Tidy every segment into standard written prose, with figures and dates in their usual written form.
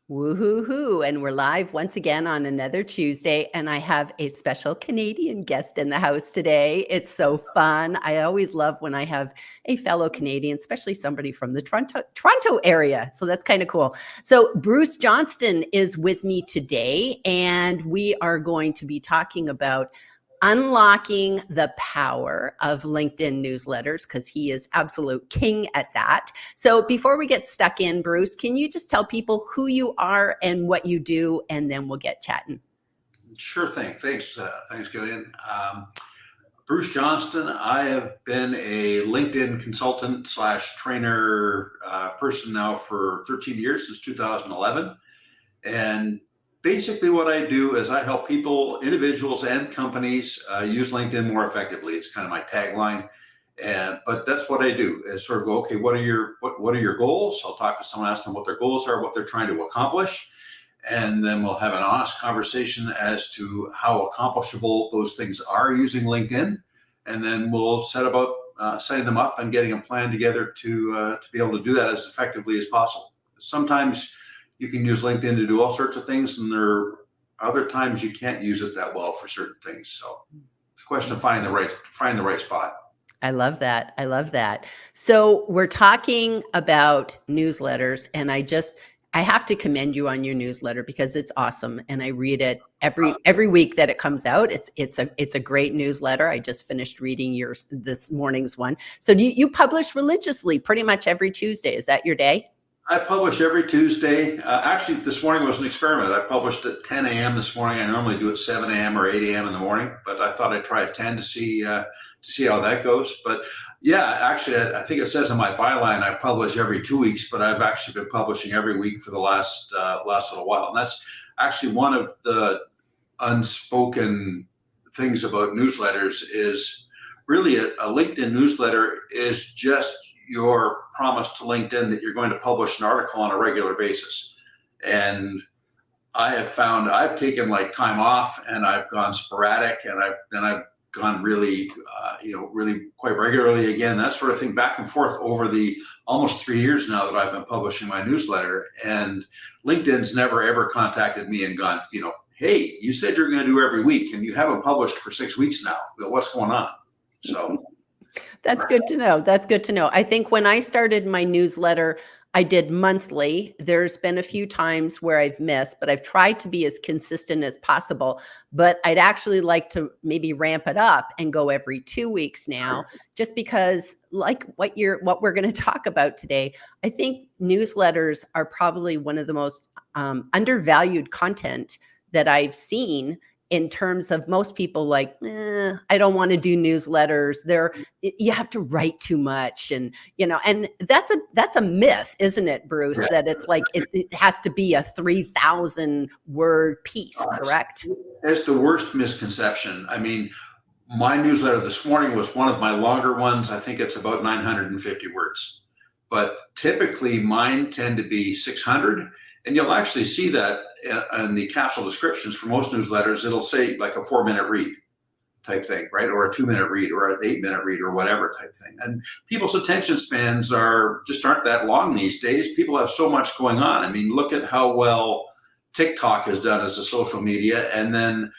Woo-hoo-hoo. And we're live once again on another Tuesday. And I have a special Canadian guest in the house today. It's so fun. I always love when I have a fellow Canadian, especially somebody from the Toronto area. So that's kind of cool. So Bruce Johnston is with me today, and we are going to be talking about unlocking the power of LinkedIn newsletters, because he is absolute king at that. So before we get stuck in, Bruce, can you just tell people who you are and what you do, and then we'll get chatting? Sure thing. Thanks, Gillian. Bruce Johnston. I have been a LinkedIn consultant / trainer person now for 13 years, since 2011. And basically what I do is I help people, individuals and companies use LinkedIn more effectively. It's kind of my tagline. But that's what I do, is sort of go, okay, what are your goals? I'll talk to someone, ask them what their goals are, what they're trying to accomplish. And then we'll have an honest conversation as to how accomplishable those things are using LinkedIn. And then we'll set about setting them up and getting a plan together to be able to do that as effectively as possible. Sometimes you can use LinkedIn to do all sorts of things, and there are other times you can't use it that well for certain things. So it's a question of finding the right spot. I love that. I love that. So we're talking about newsletters, and I have to commend you on your newsletter because it's awesome, and I read it every week that it comes out. It's a great newsletter. I just finished reading this morning's one. So you publish religiously pretty much every Tuesday. Is that your day? I publish every Tuesday. Actually, this morning was an experiment. I published at 10 a.m. this morning. I normally do it 7 a.m. or 8 a.m. in the morning, but I thought I'd try at 10 to see how that goes. But yeah, actually, I think it says in my byline I publish every 2 weeks, but I've actually been publishing every week for the last little while. And that's actually one of the unspoken things about newsletters. Is really a LinkedIn newsletter is just your promise to LinkedIn that you're going to publish an article on a regular basis. And I have found I've taken like time off, and I've gone sporadic, and I've gone really quite regularly again, that sort of thing, back and forth over the almost 3 years now that I've been publishing my newsletter. And LinkedIn's never ever contacted me and gone, hey, you said you're going to do every week and you haven't published for 6 weeks now. What's going on? So that's good to know. That's good to know. I think when I started my newsletter, I did monthly. There's been a few times where I've missed, but I've tried to be as consistent as possible. But I'd actually like to maybe ramp it up and go every 2 weeks now, just because, like what we're going to talk about today, I think newsletters are probably one of the most undervalued content that I've seen, in terms of most people like, I don't want to do newsletters. You have to write too much. And, and that's a myth, isn't it, Bruce? Yeah. That it's like, it has to be a 3,000 word piece, correct? It's the worst misconception. I mean, my newsletter this morning was one of my longer ones. I think it's about 950 words, but typically mine tend to be 600. And you'll actually see that in the capsule descriptions for most newsletters. It'll say like a 4-minute read type thing, right? Or a 2-minute read, or an 8-minute read, or whatever type thing. And people's attention spans aren't that long these days. People have so much going on. I mean, look at how well TikTok has done as a social media, and then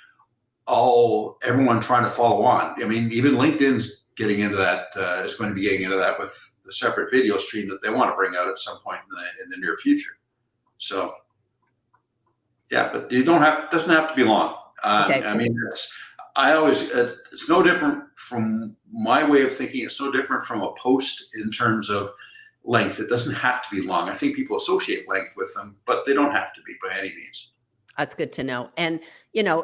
everyone trying to follow on. I mean, even LinkedIn's getting into that, is going to be getting into that with the separate video stream that they want to bring out at some point in the near future. So, yeah, but it doesn't have to be long. Okay. I mean, it's no different from my way of thinking. It's no different from a post in terms of length. It doesn't have to be long. I think people associate length with them, but they don't have to be by any means. That's good to know. And,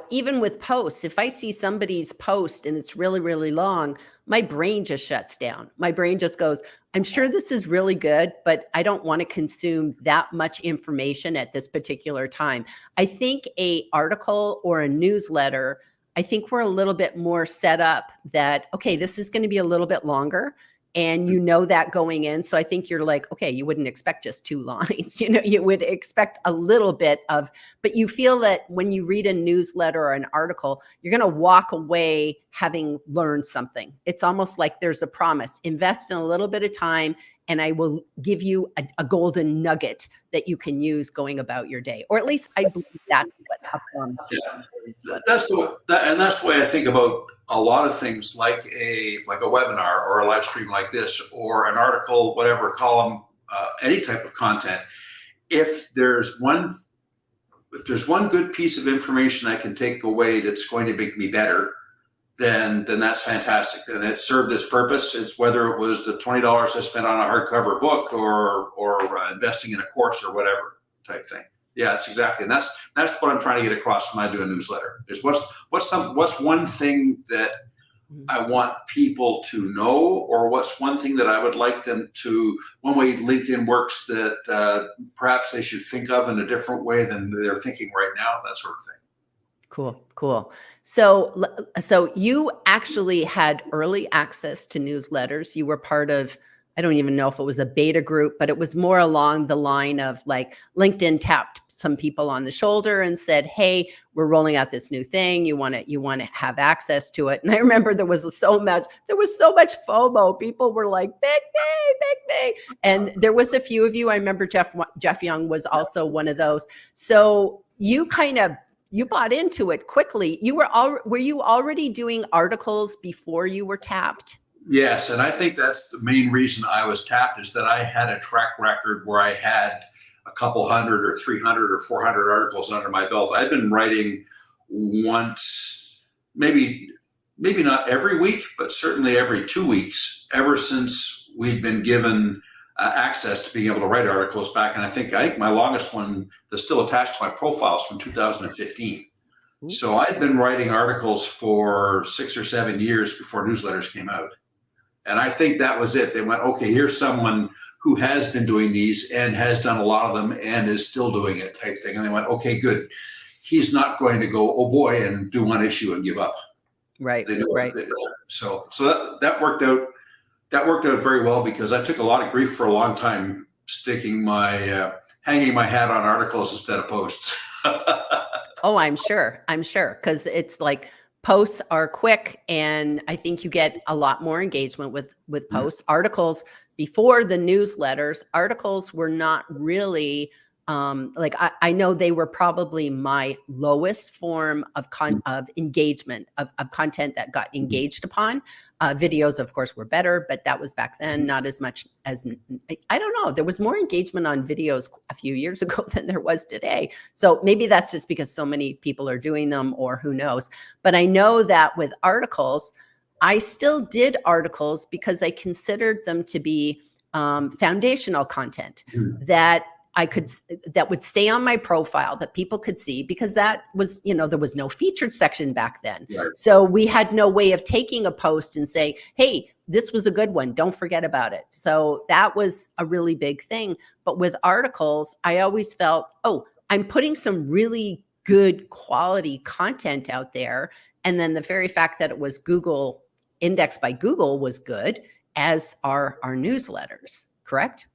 even with posts, if I see somebody's post and it's really, really long, my brain just shuts down. My brain just goes, I'm sure this is really good, but I don't want to consume that much information at this particular time. I think a article or a newsletter, I think we're a little bit more set up that, okay, this is going to be a little bit longer. And that going in. So I think you're like, okay, you wouldn't expect just 2 lines, you would expect a little bit but you feel that when you read a newsletter or an article, you're going to walk away having learned something. It's almost like there's a promise. Invest in a little bit of time and I will give you a golden nugget that you can use going about your day. Or at least I believe that's what a form of That's that's the way I think about a lot of things, like a webinar or a live stream like this, or an article, whatever, column, any type of content. If there's one good piece of information I can take away that's going to make me better, then that's fantastic. And it served its purpose. It's whether it was the $20 I spent on a hardcover book or investing in a course or whatever type thing. Yeah, it's exactly. And that's what I'm trying to get across when I do a newsletter, is what's one thing that I want people to know, or what's one thing that I would like them to, one way LinkedIn works that perhaps they should think of in a different way than they're thinking right now, that sort of thing. Cool. So you actually had early access to newsletters. You were part of, I don't even know if it was a beta group, but it was more along the line of like LinkedIn tapped some people on the shoulder and said, "Hey, we're rolling out this new thing. You want to have access to it." And I remember there was so much FOMO. People were like, "Big me." And there was a few of you. I remember Jeff Young was also one of those. So you bought into it quickly. Were you already doing articles before you were tapped? Yes, and I think that's the main reason I was tapped, is that I had a track record where I had a couple hundred or 300 or 400 articles under my belt. I've been writing once, maybe not every week, but certainly every 2 weeks, ever since we'd been given access to being able to write articles back. And I think my longest one that's still attached to my profile is from 2015. So I'd been writing articles for 6 or 7 years before newsletters came out. And I think that was it. They went, okay, here's someone who has been doing these and has done a lot of them and is still doing it, type thing. And they went, okay, good. He's not going to go, oh boy, and do one issue and give up. Right. So that worked out. That worked out very well, because I took a lot of grief for a long time hanging my hat on articles instead of posts. Oh, I'm sure. Because it's like, posts are quick, and I think you get a lot more engagement with posts. Articles, before the newsletters, articles were not really I know they were probably my lowest form of engagement, of content that got engaged upon. Videos, of course, were better, but that was back then, not as much as, I don't know. There was more engagement on videos a few years ago than there was today. So maybe that's just because so many people are doing them, or who knows. But I know that with articles, I still did articles because I considered them to be foundational content that would stay on my profile, that people could see, because that was, there was no featured section back then. Right. So we had no way of taking a post and say, hey, this was a good one, don't forget about it. So that was a really big thing. But with articles, I always felt, oh, I'm putting some really good quality content out there. And then the very fact that it was indexed by Google was good, as are our newsletters, correct?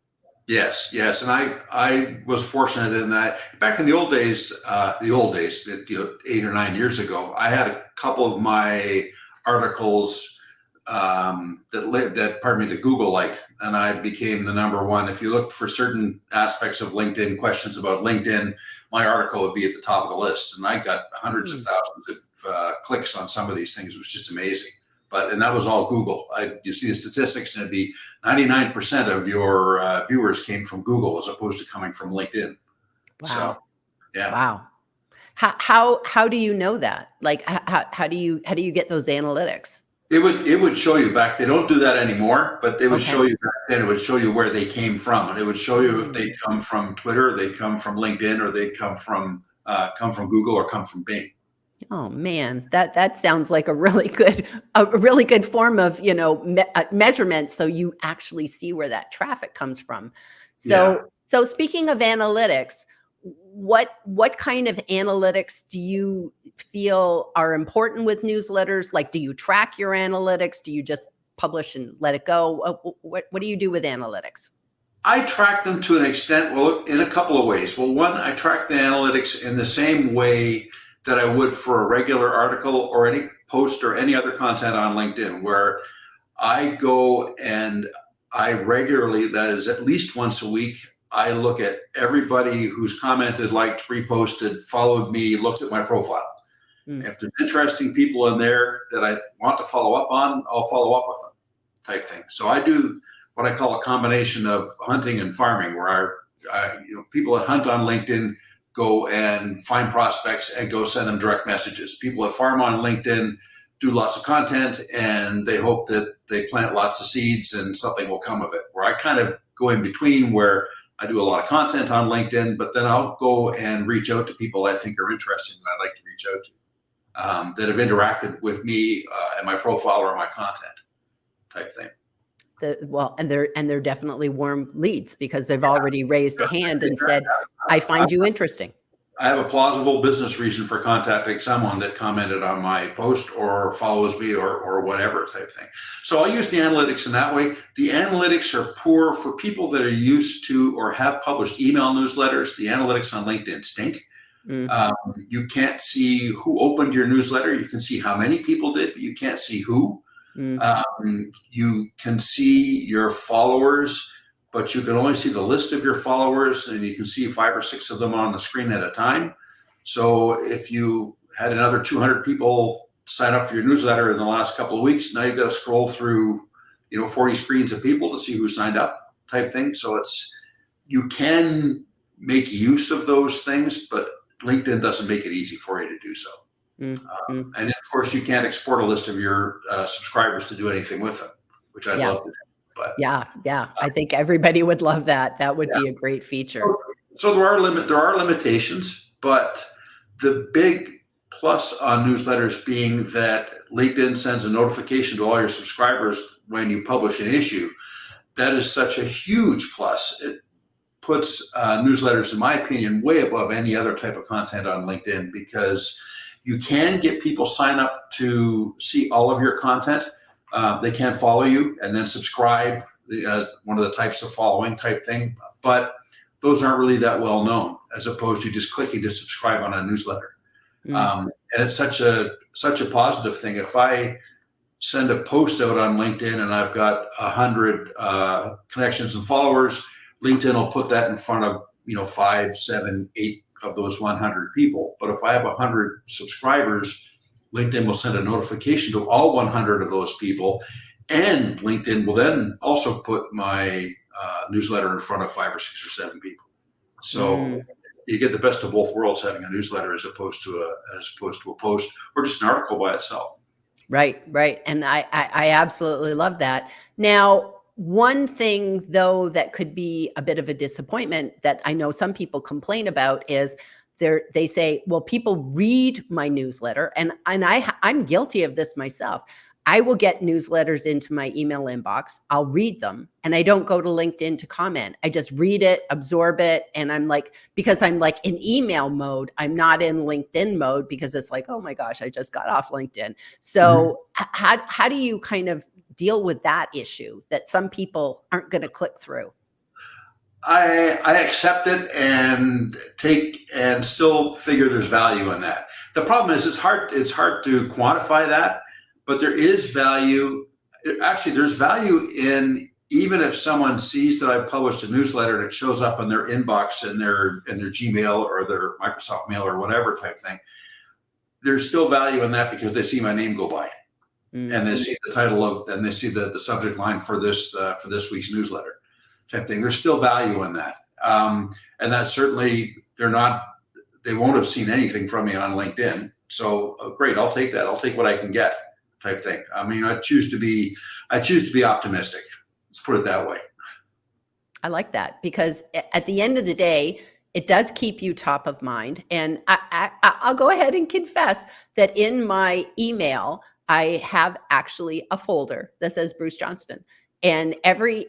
Yes. And I was fortunate in that back in the old days, 8 or 9 years ago, I had a couple of my articles that Google liked, and I became the number one. If you looked for certain aspects of LinkedIn, questions about LinkedIn, my article would be at the top of the list. And I got hundreds of thousands of clicks on some of these things. It was just amazing. And that was all Google. You see the statistics, and it'd be 99% of your viewers came from Google as opposed to coming from LinkedIn. Wow. So, yeah. Wow. How do you know that? Like, how do you get those analytics? It would show you back. They don't do that anymore, but they would show you back then. It would show you where they came from, and it would show you if they come from Twitter, they come from LinkedIn, or they come from Google, or come from Bing. Oh man, that sounds like a really good form of measurement. So you actually see where that traffic comes from. So speaking of analytics, what kind of analytics do you feel are important with newsletters? Like, do you track your analytics? Do you just publish and let it go? What do you do with analytics? I track them to an extent, well, in a couple of ways. Well, one, I track the analytics in the same way that I would for a regular article or any post or any other content on LinkedIn, where I go and I regularly, that is at least once a week, I look at everybody who's commented, liked, reposted, followed me, looked at my profile. If there's interesting people in there that I want to follow up on, I'll follow up with them, type thing. So I do what I call a combination of hunting and farming, where people that hunt on LinkedIn go and find prospects and go send them direct messages. People that farm on LinkedIn do lots of content and they hope that they plant lots of seeds and something will come of it. Where I kind of go in between, where I do a lot of content on LinkedIn, but then I'll go and reach out to people I think are interesting that I'd like to reach out to. That have interacted with me and my profile or my content, type thing. And they're definitely warm leads because they've already raised a hand and said, "I find you interesting." I have a plausible business reason for contacting someone that commented on my post or follows me or whatever, type thing. So I'll use the analytics in that way. The analytics are poor for people that are used to or have published email newsletters. The analytics on LinkedIn stink. You can't see who opened your newsletter. You can see how many people did, but you can't see who. You can see your followers, but you can only see the list of your followers, and you can see 5 or 6 of them on the screen at a time. So if you had another 200 people sign up for your newsletter in the last couple of weeks, now you've got to scroll through 40 screens of people to see who signed up, type thing. So you can make use of those things, but LinkedIn doesn't make it easy for you to do so. And of course, you can't export a list of your subscribers to do anything with them, which I'd love to do. But yeah, I think everybody would love that. That would be a great feature. So there are limitations, but the big plus on newsletters being that LinkedIn sends a notification to all your subscribers when you publish an issue. That is such a huge plus. It puts newsletters, in my opinion, way above any other type of content on LinkedIn, because you can get people sign up to see all of your content. They can follow you and then subscribe, one of the types of following type thing, but those aren't really that well known, as opposed to just clicking to subscribe on a newsletter. And it's such a positive thing. If I send a post out on LinkedIn and I've got 100 connections and followers, LinkedIn will put that in front of 5, 7, 8 of those 100 people. But if I have 100 subscribers, LinkedIn will send a notification to all 100 of those people, and LinkedIn will then also put my newsletter in front of 5 or 6 or 7 people. So you get the best of both worlds having a newsletter as opposed to a post or just an article by itself. Right. And I absolutely love that. Now, one thing, though, that could be a bit of a disappointment that I know some people complain about is they say, well, people read my newsletter, and I'm guilty of this myself. I will get newsletters into my email inbox. I'll read them, and I don't go to LinkedIn to comment. I just read it, absorb it, and because I'm like in email mode, I'm not in LinkedIn mode, because it's like, oh my gosh, I just got off LinkedIn. So how do you kind of deal with that issue that some people aren't going to click through? I accept it and still figure there's value in that. The problem is it's hard to quantify that, but there is value. Actually, there's value in, even if someone sees that I published a newsletter and it shows up in their inbox in their Gmail or their Microsoft Mail or whatever type thing, there's still value in that because they see my name go by. And they see the title and they see the subject line for this week's newsletter type thing. There's still value in that. And that certainly they won't have seen anything from me on LinkedIn. So great, I'll take that. I'll take what I can get type thing. I mean, I choose to be optimistic. Let's put it that way. I like that, because at the end of the day, it does keep you top of mind. And I'll go ahead and confess that in my email, I have actually a folder that says Bruce Johnston, and every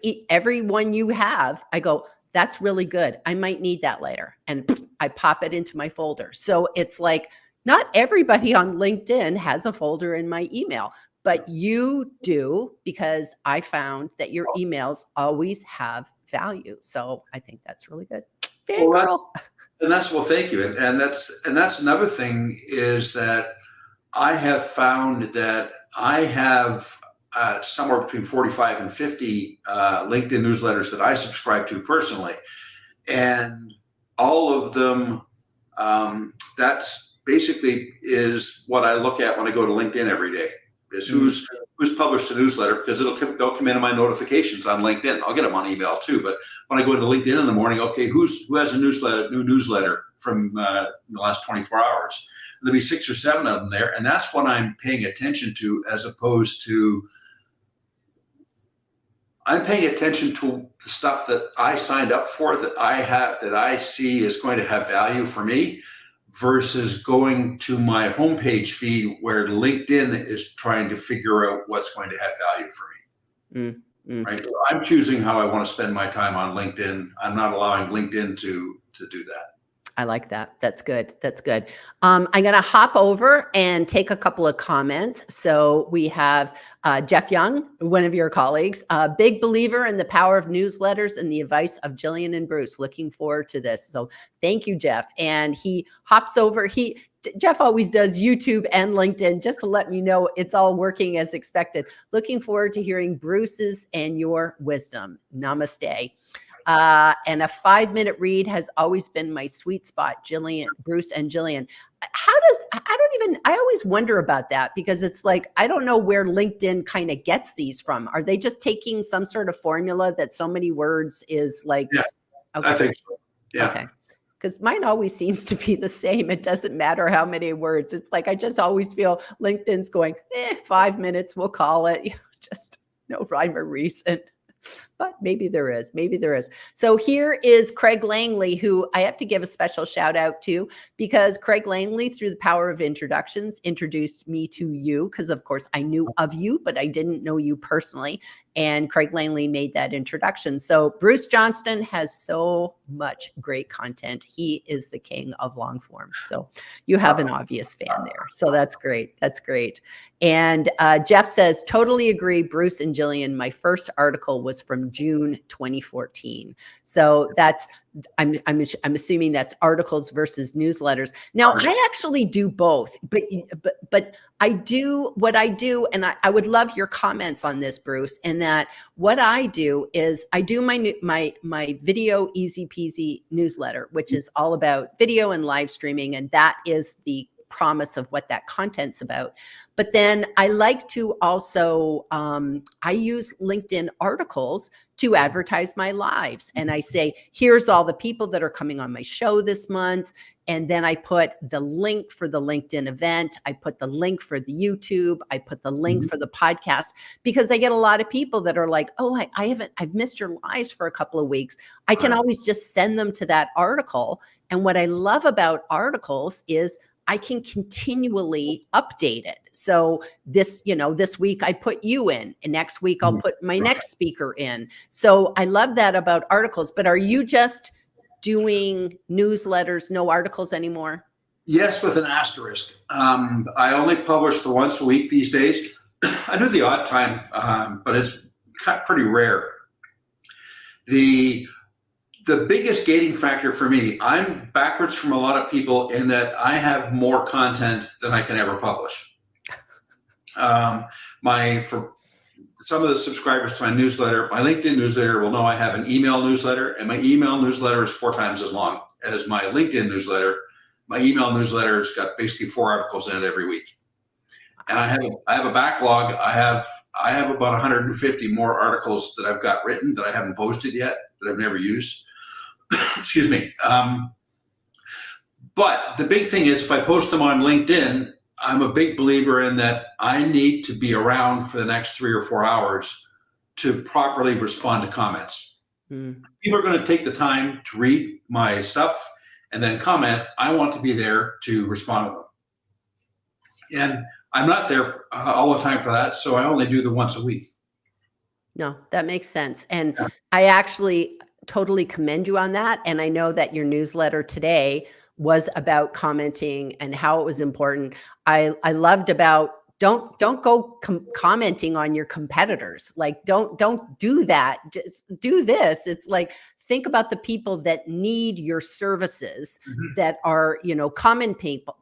one you have, I go, that's really good. I might need that later. And I pop it into my folder. So it's like, not everybody on LinkedIn has a folder in my email, but you do, because I found that your emails always have value. So I think that's really good. Well, thank you. And that's another thing, is that I have found that I have somewhere between 45 and 50 LinkedIn newsletters that I subscribe to personally. And all of them, that's basically is what I look at when I go to LinkedIn every day, is who's published a newsletter, because they'll come into my notifications on LinkedIn. I'll get them on email too, but when I go into LinkedIn in the morning, okay, who has a new newsletter from the last 24 hours? There'll be 6 or 7 of them there, and that's what I'm paying attention to, as opposed to I'm paying attention to the stuff that I signed up for, that I see is going to have value for me, versus going to my homepage feed where LinkedIn is trying to figure out what's going to have value for me. Right? So I'm choosing how I want to spend my time on LinkedIn. I'm not allowing LinkedIn to do that. I like that. That's good. That's good. I'm going to hop over and take a couple of comments. So we have Jeff Young, one of your colleagues, a big believer in the power of newsletters and the advice of Jillian and Bruce. Looking forward to this. So thank you, Jeff. And he hops over. Jeff always does YouTube and LinkedIn just to let me know it's all working as expected. Looking forward to hearing Bruce's and your wisdom. Namaste. And a 5-minute read has always been my sweet spot, Bruce and Jillian. I always wonder about that, because it's like, I don't know where LinkedIn kind of gets these from. Are they just taking some sort of formula that so many words is like? Yeah, okay. I think so. Yeah. Okay. Because mine always seems to be the same. It doesn't matter how many words. It's like, I just always feel LinkedIn's going, 5 minutes, we'll call it. Just no rhyme or reason. But maybe there is. Maybe there is. So here is Craig Langley, who I have to give a special shout out to, because Craig Langley, through the power of introductions, introduced me to you, because of course I knew of you, but I didn't know you personally. And Craig Langley made that introduction. So Bruce Johnston has so much great content. He is the king of long form. So you have an obvious fan there. So that's great. That's great. And Jeff says, totally agree, Bruce and Jillian. My first article was from June 2014. So that's, I'm assuming that's articles versus newsletters. Now, I actually do both, but I do what I do, and I would love your comments on this, Bruce. And that what I do is I do my video easy peasy newsletter, which is all about video and live streaming, and that is the promise of what that content's about. But then I like to also, I use LinkedIn articles to advertise my lives. And I say, here's all the people that are coming on my show this month. And then I put the link for the LinkedIn event. I put the link for the YouTube. I put the link for the podcast, because I get a lot of people that are like, oh, I've missed your lives for a couple of weeks. I can always just send them to that article. And what I love about articles is I can continually update it. So this week I put you in, and next week I'll put my next speaker in. So I love that about articles. But are you just doing newsletters, no articles anymore? Yes, with an asterisk. I only publish the once a week these days. I do the odd time, but it's pretty rare. The biggest gating factor for me, I'm backwards from a lot of people in that I have more content than I can ever publish. For some of the subscribers to my newsletter, my LinkedIn newsletter will know I have an email newsletter, and my email newsletter is 4 times as long as my LinkedIn newsletter. My email newsletter's got basically 4 articles in it every week. And I have a backlog. I have about 150 more articles that I've got written that I haven't posted yet, that I've never used. Excuse me. But the big thing is, if I post them on LinkedIn, I'm a big believer in that I need to be around for the next 3 or 4 hours to properly respond to comments. People are going to take the time to read my stuff and then comment. I want to be there to respond to them. And I'm not there all the time for that, so I only do the once a week. No, that makes sense. And I actually totally commend you on that. And I know that your newsletter today was about commenting and how it was important. I loved about don't go commenting on your competitors. Like don't do that. Just do this. It's like, think about the people that need your services, that are, common people,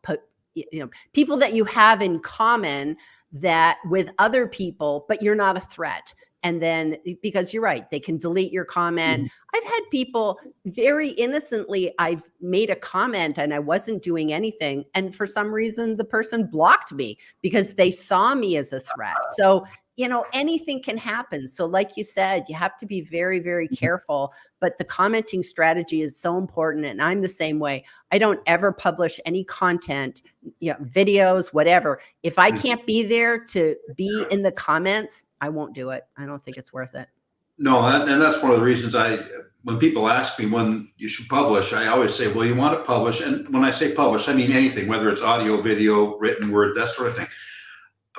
people that you have in common, that with other people, but you're not a threat. And then, because you're right, they can delete your comment. I've had people very innocently, I've made a comment and I wasn't doing anything. And for some reason, the person blocked me because they saw me as a threat. So, anything can happen. So like you said, you have to be very, very careful, but the commenting strategy is so important. And I'm the same way. I don't ever publish any content, videos, whatever. If I can't be there to be in the comments, I won't do it. I don't think it's worth it. No, and that's one of the reasons when people ask me when you should publish, I always say, well, you want to publish. And when I say publish, I mean anything, whether it's audio, video, written word, that sort of thing.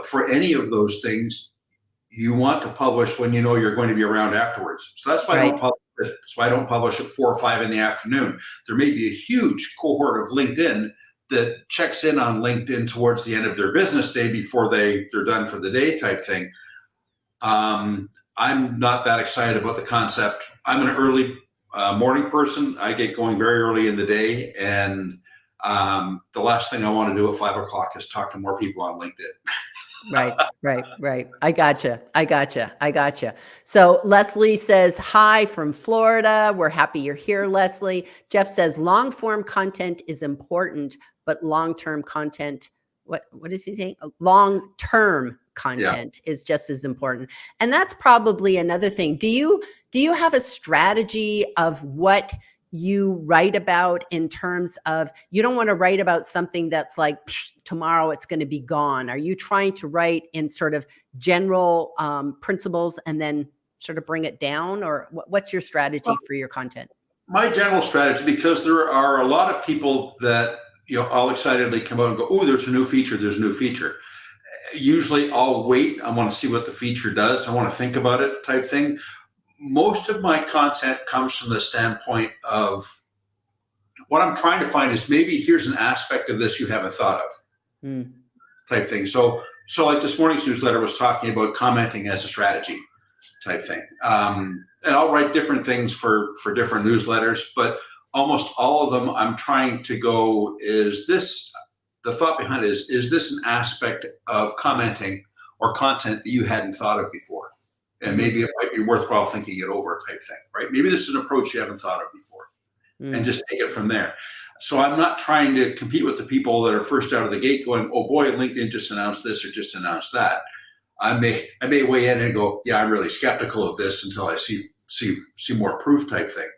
For any of those things, you want to publish when you know you're going to be around afterwards. So that's why I don't publish it. That's why I don't publish at 4 or 5 in the afternoon. There may be a huge cohort of LinkedIn that checks in on LinkedIn towards the end of their business day before they're done for the day type thing. I'm not that excited about the concept. I'm an early morning person. I get going very early in the day, and the last thing I want to do at 5 o'clock is talk to more people on LinkedIn. Right. I gotcha. So Leslie says, hi from Florida. We're happy you're here, Leslie. Jeff says, long form content is important, but long-term content, what is he saying? Long-term content is just as important. And that's probably another thing. Do you have a strategy of what you write about in terms of, you don't want to write about something that's like, tomorrow it's going to be gone? Are you trying to write in sort of general principles and then sort of bring it down? Or what's your strategy for your content? My general strategy, because there are a lot of people that, all excitedly come out and go, oh, there's a new feature. Usually I'll wait. I want to see what the feature does. I want to think about it type thing. Most of my content comes from the standpoint of what I'm trying to find is maybe here's an aspect of this you haven't thought of type thing. So like this morning's newsletter was talking about commenting as a strategy type thing. And I'll write different things for different newsletters, but almost all of them I'm trying to go, the thought behind it is this an aspect of commenting or content that you hadn't thought of before? And maybe it might be worthwhile thinking it over type thing, right? Maybe this is an approach you haven't thought of before and just take it from there. So I'm not trying to compete with the people that are first out of the gate going, oh boy, LinkedIn just announced this or just announced that. I may weigh in and go, yeah, I'm really skeptical of this until I see more proof type thing.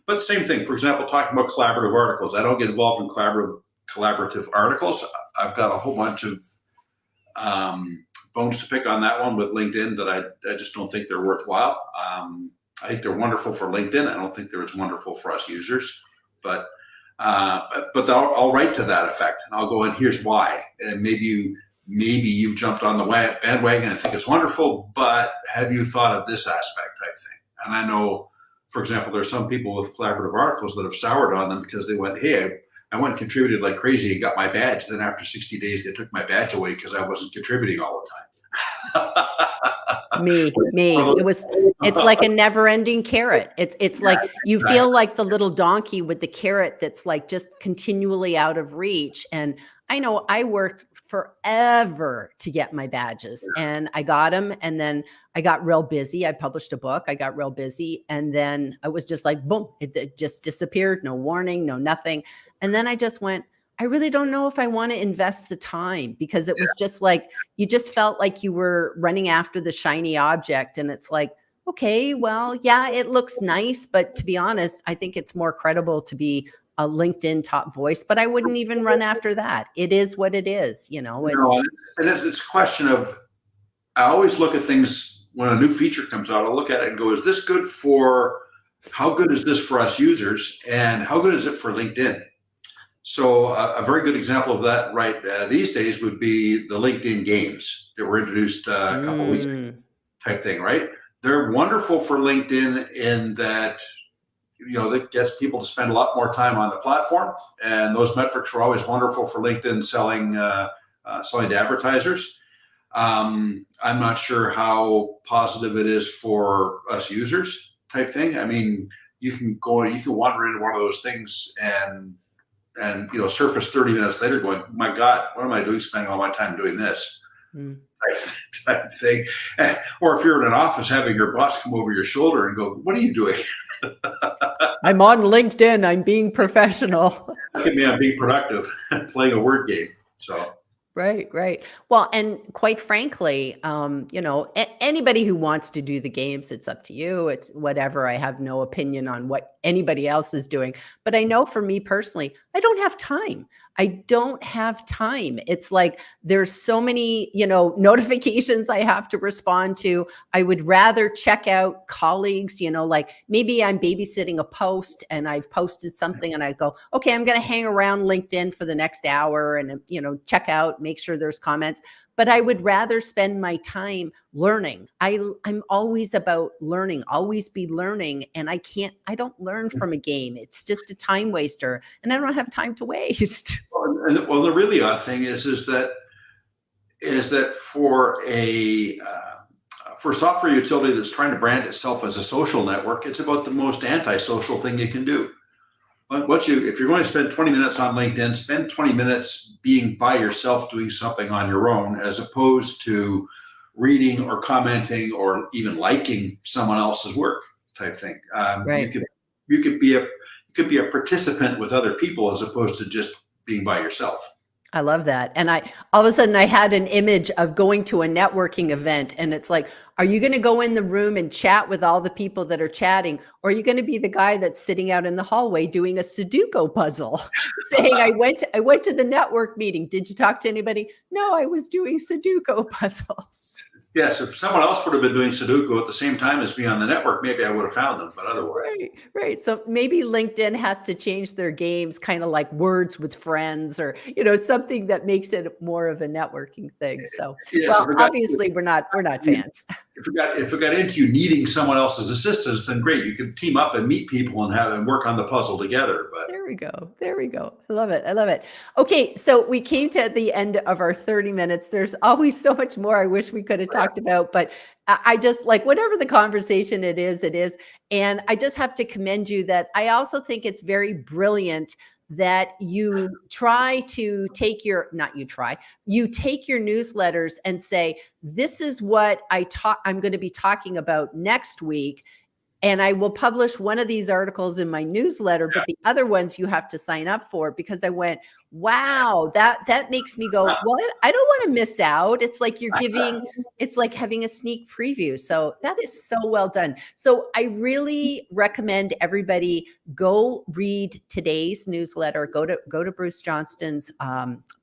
But same thing, for example, talking about collaborative articles. I don't get involved in collaborative articles. I've got a whole bunch of bones to pick on that one with LinkedIn that I just don't think they're worthwhile. I think they're wonderful for LinkedIn. I don't think they're as wonderful for us users, but I'll write to that effect and I'll go, and here's why. And maybe you've jumped on the bandwagon and think it's wonderful, but have you thought of this aspect type thing? And I know, for example, there are some people with collaborative articles that have soured on them because they went, hey, I went and contributed like crazy and got my badge. Then after 60 days, they took my badge away because I wasn't contributing all the time. Me. It's like a never-ending carrot. It's like you feel like the little donkey with the carrot that's like just continually out of reach. And I know I worked forever to get my badges and I got them. And then I got real busy. I published a book. I got real busy. And then I was just like, boom, it just disappeared. No warning, no nothing. And then I just went, I really don't know if I want to invest the time, because it was just like, you just felt like you were running after the shiny object. And it's like, okay, well, yeah, it looks nice. But to be honest, I think it's more credible to be a LinkedIn top voice, but I wouldn't even run after that. It is what it is, and it's a question of, I always look at things when a new feature comes out, I'll look at it and go, is this good how good is this for us users? And how good is it for LinkedIn? So a very good example of that these days would be the LinkedIn games that were introduced a couple of weeks ago type thing, right? They're wonderful for LinkedIn in that, that gets people to spend a lot more time on the platform. And those metrics are always wonderful for LinkedIn selling to advertisers. I'm not sure how positive it is for us users type thing. I mean, you can wander into one of those things and surface 30 minutes later going, my God, what am I doing spending all my time doing this? Mm. type thing. Or if you're in an office having your boss come over your shoulder and go, what are you doing? I'm on LinkedIn. I'm being professional. Look at me, I'm being productive, playing a word game. So. Right, right. Well, and quite frankly, anybody who wants to do the games, it's up to you. It's whatever. I have no opinion on what anybody else is doing. But I know for me personally, I don't have time. I don't have time. It's like there's so many, notifications I have to respond to. I would rather check out colleagues, like maybe I'm babysitting a post and I've posted something and I go, okay, I'm going to hang around LinkedIn for the next hour and, check out, make sure there's comments. But I would rather spend my time learning. I'm always about learning, always be learning. And I don't learn from a game. It's just a time waster and I don't have time to waste. Well, the really odd thing is that for for a software utility that's trying to brand itself as a social network, it's about the most antisocial thing you can do. If you're going to spend 20 minutes on LinkedIn, spend 20 minutes being by yourself doing something on your own, as opposed to reading or commenting or even liking someone else's work type thing. Right. You could be a participant with other people as opposed to just being by yourself. I love that. And all of a sudden I had an image of going to a networking event and it's like, are you going to go in the room and chat with all the people that are chatting? Or are you going to be the guy that's sitting out in the hallway doing a Sudoku puzzle saying, I went to the network meeting. Did you talk to anybody? No, I was doing Sudoku puzzles. Yes, if someone else would have been doing Sudoku at the same time as me on the network, maybe I would have found them, but otherwise. Right. So maybe LinkedIn has to change their games, kind of like Words with Friends or, something that makes it more of a networking thing. So, yes, obviously we're not fans. If it got into you needing someone else's assistance, then great. You can team up and meet people and work on the puzzle together. But there we go. I love it. Okay. So we came to the end of our 30 minutes. There's always so much more I wish we could have talked about, but I just like whatever the conversation it is. And I just have to commend you that I also think it's very brilliant that you try to take your newsletters and say, this is what I'm going to be talking about next week. And I will publish one of these articles in my newsletter, but the other ones you have to sign up for, because I went, wow, that makes me go, well, I don't want to miss out. It's like it's like having a sneak preview. So that is so well done. So I really recommend everybody go read today's newsletter, go to Bruce Johnston's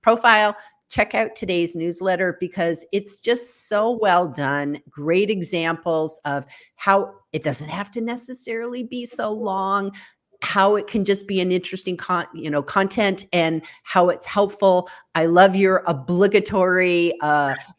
profile. Check out today's newsletter because it's just so well done. Great examples of how it doesn't have to necessarily be so long, how it can just be an interesting content and how it's helpful. I love your obligatory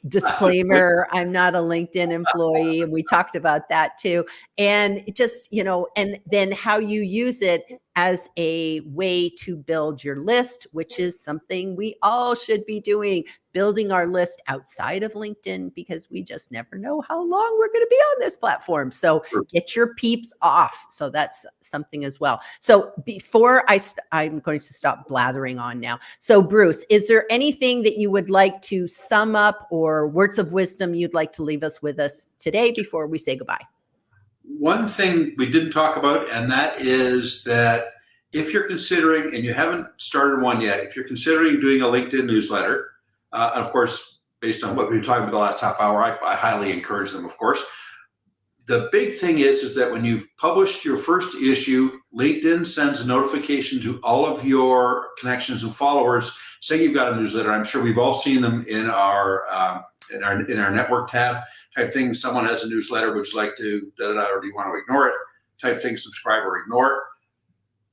disclaimer. I'm not a LinkedIn employee. And we talked about that too. And just, and then how you use it as a way to build your list, which is something we all should be doing, building our list outside of LinkedIn, because we just never know how long we're going to be on this platform. So get your peeps off. So that's something as well. So before I'm going to stop blathering on now. So Bruce, is there anything that you would like to sum up or words of wisdom you'd like to leave us with us today before we say goodbye? One thing we didn't talk about, and that is that if you're considering, and you haven't started one yet, if you're considering doing a LinkedIn newsletter, and of course, based on what we've been talking about the last half hour, I highly encourage them, of course. The big thing is that when you've published your first issue, LinkedIn sends a notification to all of your connections and followers saying you've got a newsletter. I'm sure we've all seen them in our network tab type thing. Someone has a newsletter, would you like to or do you want to ignore it? Type thing, subscribe or ignore it.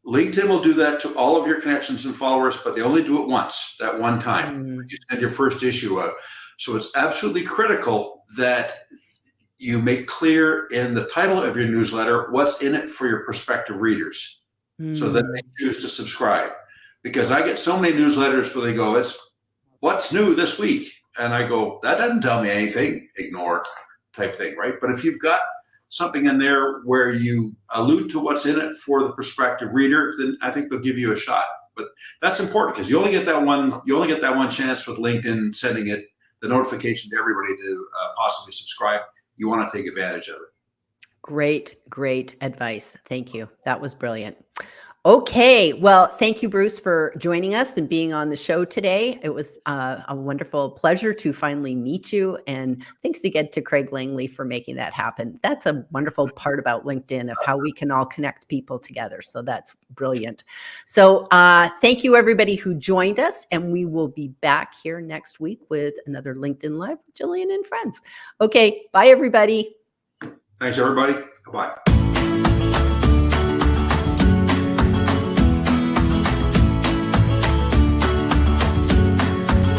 LinkedIn will do that to all of your connections and followers, but they only do it once, that one time. You send your first issue out. So it's absolutely critical that you make clear in the title of your newsletter what's in it for your prospective readers, so that they choose to subscribe. Because I get so many newsletters where they go, it's what's new this week. And I go, that doesn't tell me anything, ignore it type thing, right? But if you've got something in there where you allude to what's in it for the prospective reader, then I think they'll give you a shot. But that's important because you only get that one chance with LinkedIn sending it the notification to everybody to possibly subscribe. You want to take advantage of it. Great, great advice. Thank you. That was brilliant. Okay. Well, thank you, Bruce, for joining us and being on the show today. It was a wonderful pleasure to finally meet you. And thanks again to Craig Langley for making that happen. That's a wonderful part about LinkedIn of how we can all connect people together. So that's brilliant. So thank you, everybody who joined us. And we will be back here next week with another LinkedIn Live with Jillian and friends. Okay. Bye, everybody. Thanks, everybody. Bye-bye.